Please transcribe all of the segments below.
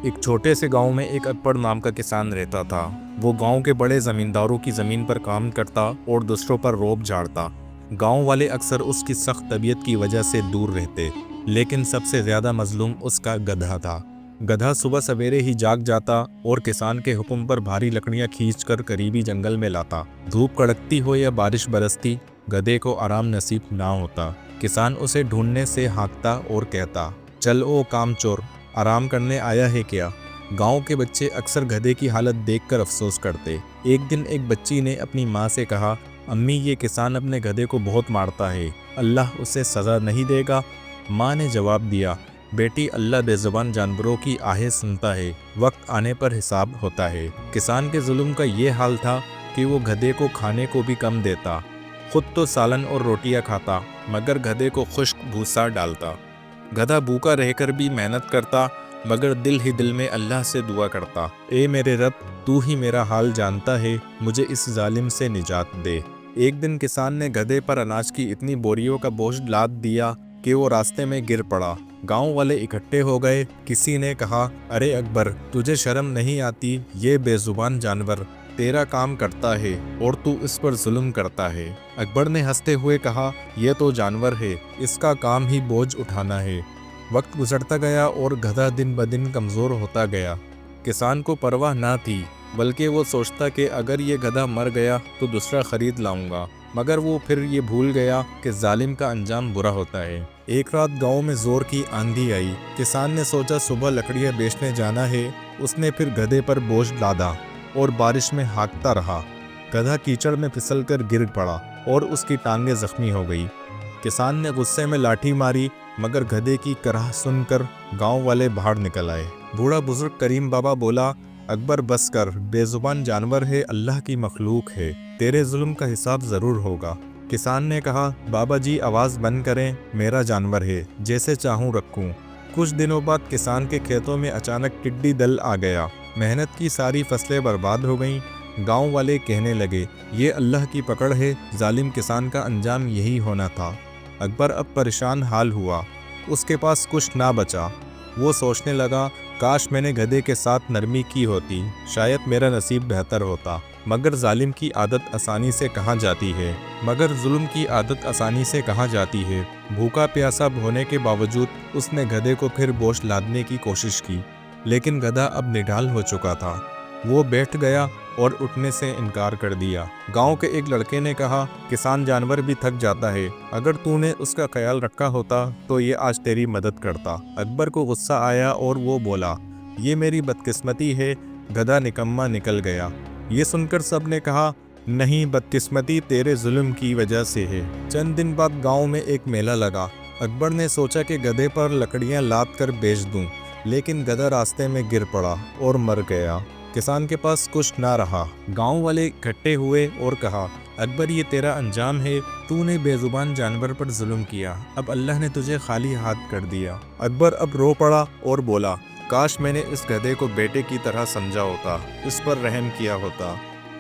ایک چھوٹے سے گاؤں میں ایک اکبر نام کا کسان رہتا تھا۔ وہ گاؤں کے بڑے زمینداروں کی زمین پر کام کرتا اور دوسروں پر روب جھاڑتا۔ گاؤں والے اکثر اس کی سخت طبیعت کی وجہ سے دور رہتے، لیکن سب سے زیادہ مظلوم اس کا گدھا تھا۔ گدھا صبح سویرے ہی جاگ جاتا اور کسان کے حکم پر بھاری لکڑیاں کھینچ کر قریبی جنگل میں لاتا۔ دھوپ کڑکتی ہو یا بارش برستی، گدھے کو آرام نصیب نہ ہوتا۔ کسان اسے ڈھونڈنے سے ہانکتا اور کہتا، چل او کام چور، آرام کرنے آیا ہے کیا؟ گاؤں کے بچے اکثر گدھے کی حالت دیکھ کر افسوس کرتے۔ ایک دن ایک بچی نے اپنی ماں سے کہا، امی یہ کسان اپنے گدھے کو بہت مارتا ہے، اللہ اسے سزا نہیں دے گا؟ ماں نے جواب دیا، بیٹی اللہ بے زبان جانوروں کی آہیں سنتا ہے، وقت آنے پر حساب ہوتا ہے۔ کسان کے ظلم کا یہ حال تھا کہ وہ گدھے کو کھانے کو بھی کم دیتا، خود تو سالن اور روٹیاں کھاتا مگر گدھے کو خشک بھوسا ڈالتا۔ گدھا بھوکا رہ کر بھی محنت کرتا مگر دل ہی دل میں اللہ سے دعا کرتا، اے میرے رب، تو ہی میرا حال جانتا ہے، مجھے اس ظالم سے نجات دے۔ ایک دن کسان نے گدھے پر اناج کی اتنی بوریوں کا بوجھ لاد دیا کہ وہ راستے میں گر پڑا۔ گاؤں والے اکٹھے ہو گئے۔ کسی نے کہا، ارے اکبر، تجھے شرم نہیں آتی؟ یہ بے زبان جانور تیرا کام کرتا ہے اور تو اس پر ظلم کرتا ہے۔ اکبر نے ہنستے ہوئے کہا، یہ تو جانور ہے، اس کا کام ہی بوجھ اٹھانا ہے۔ وقت گزرتا گیا اور گدھا دن بدن کمزور ہوتا گیا۔ کسان کو پرواہ نہ تھی، بلکہ وہ سوچتا کہ اگر یہ گدھا مر گیا تو دوسرا خرید لاؤں گا، مگر وہ پھر یہ بھول گیا کہ ظالم کا انجام برا ہوتا ہے۔ ایک رات گاؤں میں زور کی آندھی آئی۔ کسان نے سوچا صبح لکڑیاں بیچنے جانا ہے۔ اس نے پھر گدھے پر بوجھ لادا اور بارش میں ہانکتا رہا۔ گدھا کیچڑ میں پھسل کر گر پڑا اور اس کی ٹانگیں زخمی ہو گئی۔ کسان نے غصے میں لاٹھی ماری، مگر گدھے کی کرہ سن کر گاؤں والے باہر نکل آئے۔ بوڑھا بزرگ کریم بابا بولا، اکبر بس کر، بے زبان جانور ہے، اللہ کی مخلوق ہے، تیرے ظلم کا حساب ضرور ہوگا۔ کسان نے کہا، بابا جی آواز بند کریں، میرا جانور ہے، جیسے چاہوں رکھوں۔ کچھ دنوں بعد کسان کے کھیتوں میں اچانک ٹڈی دل آ گیا۔ محنت کی ساری فصلیں برباد ہو گئیں۔ گاؤں والے کہنے لگے، یہ اللہ کی پکڑ ہے، ظالم کسان کا انجام یہی ہونا تھا۔ اکبر اب پریشان حال ہوا، اس کے پاس کچھ نہ بچا۔ وہ سوچنے لگا، کاش میں نے گدھے کے ساتھ نرمی کی ہوتی، شاید میرا نصیب بہتر ہوتا۔ مگر ظالم کی عادت آسانی سے کہاں جاتی ہے، مگر ظلم کی عادت آسانی سے کہاں جاتی ہے۔ بھوکا پیاسا ہونے کے باوجود اس نے گدھے کو پھر بوجھ لادنے کی کوشش کی، لیکن گدھا اب نڈھال ہو چکا تھا۔ وہ بیٹھ گیا اور اٹھنے سے انکار کر دیا۔ گاؤں کے ایک لڑکے نے کہا، کسان جانور بھی تھک جاتا ہے، اگر تو نے اس کا خیال رکھا ہوتا تو یہ آج تیری مدد کرتا۔ اکبر کو غصہ آیا اور وہ بولا، یہ میری بدقسمتی ہے، گدھا نکما نکل گیا۔ یہ سن کر سب نے کہا، نہیں، بدقسمتی تیرے ظلم کی وجہ سے ہے۔ چند دن بعد گاؤں میں ایک میلہ لگا۔ اکبر نے سوچا کہ گدھے پر لکڑیاں لاد کر بیچ دوں، لیکن گدھا راستے میں گر پڑا اور مر گیا۔ کسان کے پاس کچھ نہ رہا۔ گاؤں والے اکٹھے ہوئے اور کہا، اکبر یہ تیرا انجام ہے، تو نے بے زبان جانور پر ظلم کیا، اب اللہ نے تجھے خالی ہاتھ کر دیا۔ اکبر اب رو پڑا اور بولا، کاش میں نے اس گدھے کو بیٹے کی طرح سمجھا ہوتا، اس پر رحم کیا ہوتا۔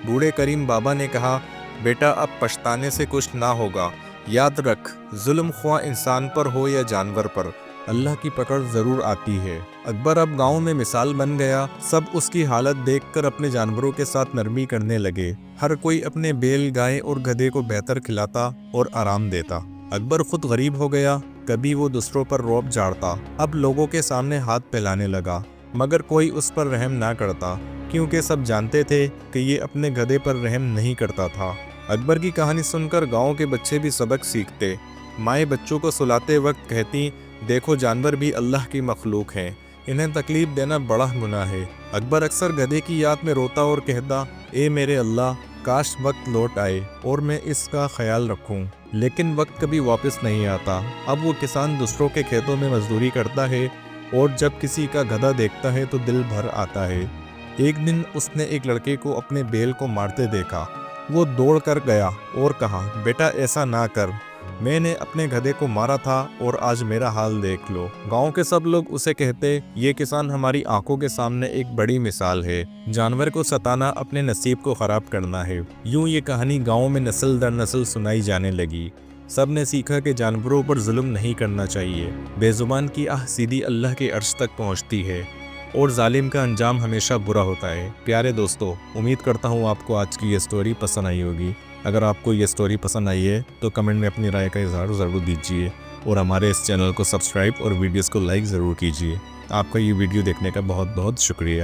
بوڑھے کریم بابا نے کہا، بیٹا اب پچھتانے سے کچھ نہ ہوگا، یاد رکھ، ظلم خواہ انسان پر ہو یا جانور پر، اللہ کی پکڑ ضرور آتی ہے۔ اکبر اب گاؤں میں مثال بن گیا۔ سب اس کی حالت دیکھ کر اپنے جانوروں کے ساتھ نرمی کرنے لگے۔ ہر کوئی اپنے بیل، گائے اور گدھے کو بہتر کھلاتا اور آرام دیتا۔ اکبر خود غریب ہو گیا، کبھی وہ دوسروں پر رعب جھاڑتا، اب لوگوں کے سامنے ہاتھ پھیلانے لگا، مگر کوئی اس پر رحم نہ کرتا، کیونکہ سب جانتے تھے کہ یہ اپنے گدھے پر رحم نہیں کرتا تھا۔ اکبر کی کہانی سن کر گاؤں کے بچے بھی سبق سیکھتے۔ مائیں بچوں کو سلاتے وقت کہتی، دیکھو جانور بھی اللہ کی مخلوق ہیں، انہیں تکلیف دینا بڑا گناہ ہے۔ اکبر اکثر گدھے کی یاد میں روتا اور کہتا، اے میرے اللہ، کاش وقت لوٹ آئے اور میں اس کا خیال رکھوں، لیکن وقت کبھی واپس نہیں آتا۔ اب وہ کسان دوسروں کے کھیتوں میں مزدوری کرتا ہے اور جب کسی کا گدھا دیکھتا ہے تو دل بھر آتا ہے۔ ایک دن اس نے ایک لڑکے کو اپنے بیل کو مارتے دیکھا۔ وہ دوڑ کر گیا اور کہا، بیٹا ایسا نہ کر، میں نے اپنے گدھے کو مارا تھا اور آج میرا حال دیکھ لو۔ گاؤں کے سب لوگ اسے کہتے، یہ کسان ہماری آنکھوں کے سامنے ایک بڑی مثال ہے، جانور کو ستانا اپنے نصیب کو خراب کرنا ہے۔ یوں یہ کہانی گاؤں میں نسل در نسل سنائی جانے لگی۔ سب نے سیکھا کہ جانوروں پر ظلم نہیں کرنا چاہیے۔ بے زبان کی آہ سیدھی اللہ کے عرش تک پہنچتی ہے۔ اور ظالم کا انجام ہمیشہ برا ہوتا ہے۔ پیارے دوستو، امید کرتا ہوں آپ کو آج کی یہ سٹوری پسند آئی ہوگی۔ اگر آپ کو یہ سٹوری پسند آئی ہے تو کمنٹ میں اپنی رائے کا اظہار ضرور دیجیے، اور ہمارے اس چینل کو سبسکرائب اور ویڈیوز کو لائک ضرور کیجیے۔ آپ کا یہ ویڈیو دیکھنے کا بہت بہت شکریہ۔